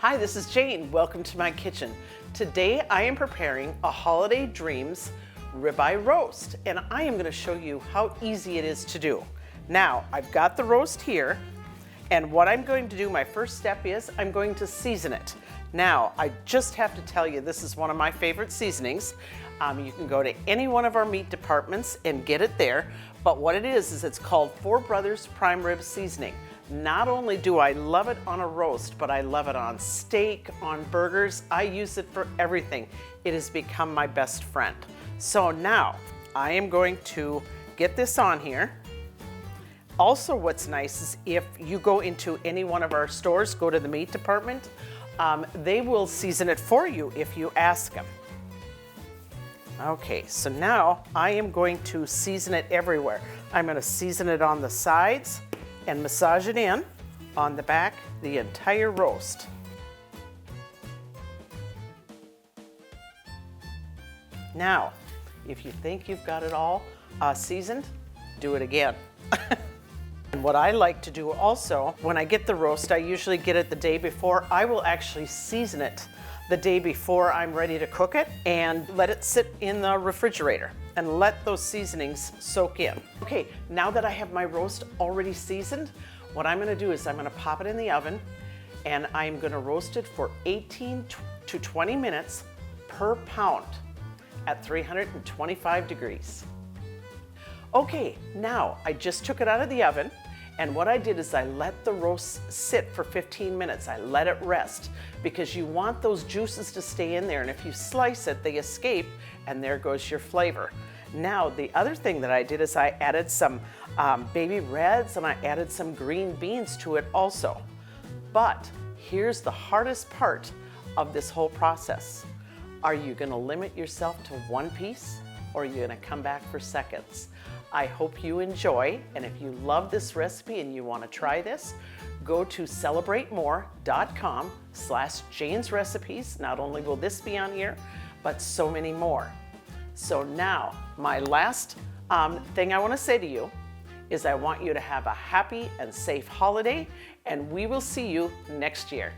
Hi, this is Jane. Welcome to my kitchen. Today I am preparing a Holiday Dreams ribeye roast, and I am going to show you how easy it is to do. Now, I've got the roast here, and what I'm going to do, my first step is I'm going to season it. Now, I just have to tell you, this is one of my favorite seasonings. You can go to any one of our meat departments and get it there, but what it is it's called Four Brothers Prime Rib Seasoning. Not only do I love it on a roast, but I love it on steak, on burgers. I use it for everything. It has become my best friend. So now I am going to get this on here. Also, what's nice is if you go into any one of our stores, go to the meat department, they will season it for you if you ask them. Okay, so now I am going to season it everywhere. I'm going to season it on the sides and massage it in on the back, the entire roast. Now, if you think you've got it all seasoned, do it again. And what I like to do also, when I get the roast, I usually get it the day before. I will actually season it the day before I'm ready to cook it and let it sit in the refrigerator and let those seasonings soak in. Okay, now that I have my roast already seasoned, what I'm gonna do is I'm gonna pop it in the oven and I'm gonna roast it for 18 to 20 minutes per pound at 325 degrees. Okay, now I just took it out of the oven, and what I did is I let the roast sit for 15 minutes. I let it rest because you want those juices to stay in there, and if you slice it, they escape, and there goes your flavor. Now, the other thing that I did is I added some baby reds and I added some green beans to it also. But here's the hardest part of this whole process. Are you gonna limit yourself to one piece, or are you gonna come back for seconds? I hope you enjoy, and if you love this recipe and you want to try this, go to celebratemore.com/Jane's Recipes. Not only will this be on here, but so many more. So now, my last thing I want to say to you is I want you to have a happy and safe holiday, and we will see you next year.